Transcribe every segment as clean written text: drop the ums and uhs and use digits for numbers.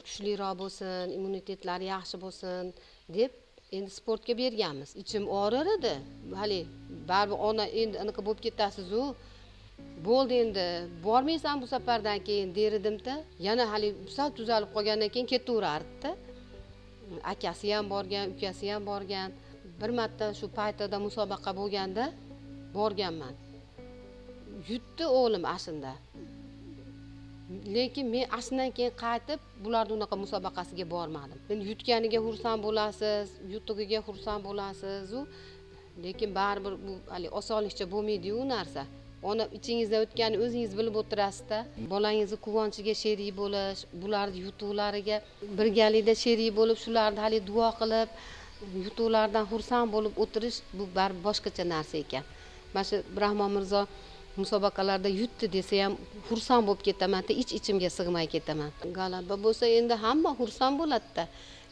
kuchliroq bo'lsin, immunitetlari yaxshi bo'lsin deb endi sportga berganmiz. Ichim og'rir edi. Hali baribir ona endi anaqa bo'lib ketasiz-ku. Bo'ldi endi, bormaysan bu safardan keyin derdim-da. Yana hali sal tuzalib qolgandan keyin ketaverardi-da. Akasi ham borgan, ukasi ham borgan. Bir marta shu paytida musobaqa bo'lganda borganman. Yutdi o'g'lim ashunda. Lekin men ashundan keyin qaytib bularning unaqa musobaqasiga bormadim. Endi yutganiga xursand bo'lasiz, yutug'iga xursand bo'lasiz, lekin baribir bu hali osonlikcha bo'lmaydi-ku narsa. Ona ichingizdan o'tganini o'zingiz bilib o'tirasiz-da. Bolangizni quvonchiga sherik bo'lish, bularning yutuqlariga birgalikda sherik bo'lib, shularni hali duo qilib, yutuqlardan xursand bo'lib o'tirish bu baribir boshqacha narsa ekan. Mana shu Rahmon Mirzo musobaqalarda yutdi desa ham xursand bo'lib ketaman-da, ich-ichimga sig'may ketaman. G'alaba bo'lsa endi hamma xursand bo'ladi-da.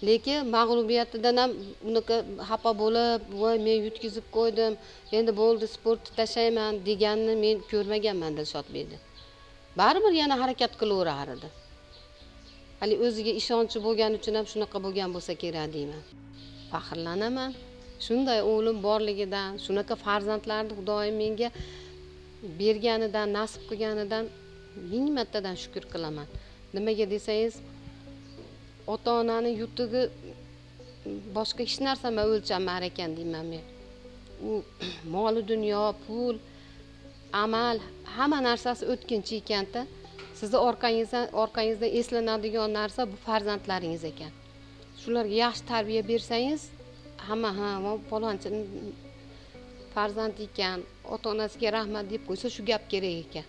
Lekin mag'lubiyatidan ham unaqa xafa bo'lib, "Voy, men yutkizib qo'ydim, endi bo'ldi, sportni tashlayman" deganni men ko'rmaganman Dilshodbekni. Baribir yana harakat qilaverar edi. Hali o'ziga ishonchi bo'lgani uchun ham shunaqa bo'lgan bo'lsa kerak deyman. Faxrlanaman. Shunday o'g'lim borligidan, shunaqa farzandlarni Xudoyim menga berganidan, nasib qilganidan ming martadan shukr qilaman. Nimaga desangiz, ota-onani yutug'i boshqa hech narsa men o'lchamar ekan deyman men. U moli dunyo, pul, amal, hamma narsasi o'tkinchi ekan-da. Sizni orqangizda eslanadigan narsa bu farzandlaringiz ekan. Shularga yaxshi tarbiya bersangiz, hamma palonchi farzand ekan, ota-onasiga rahmat deb qo'ysa shu gap kerak ekan.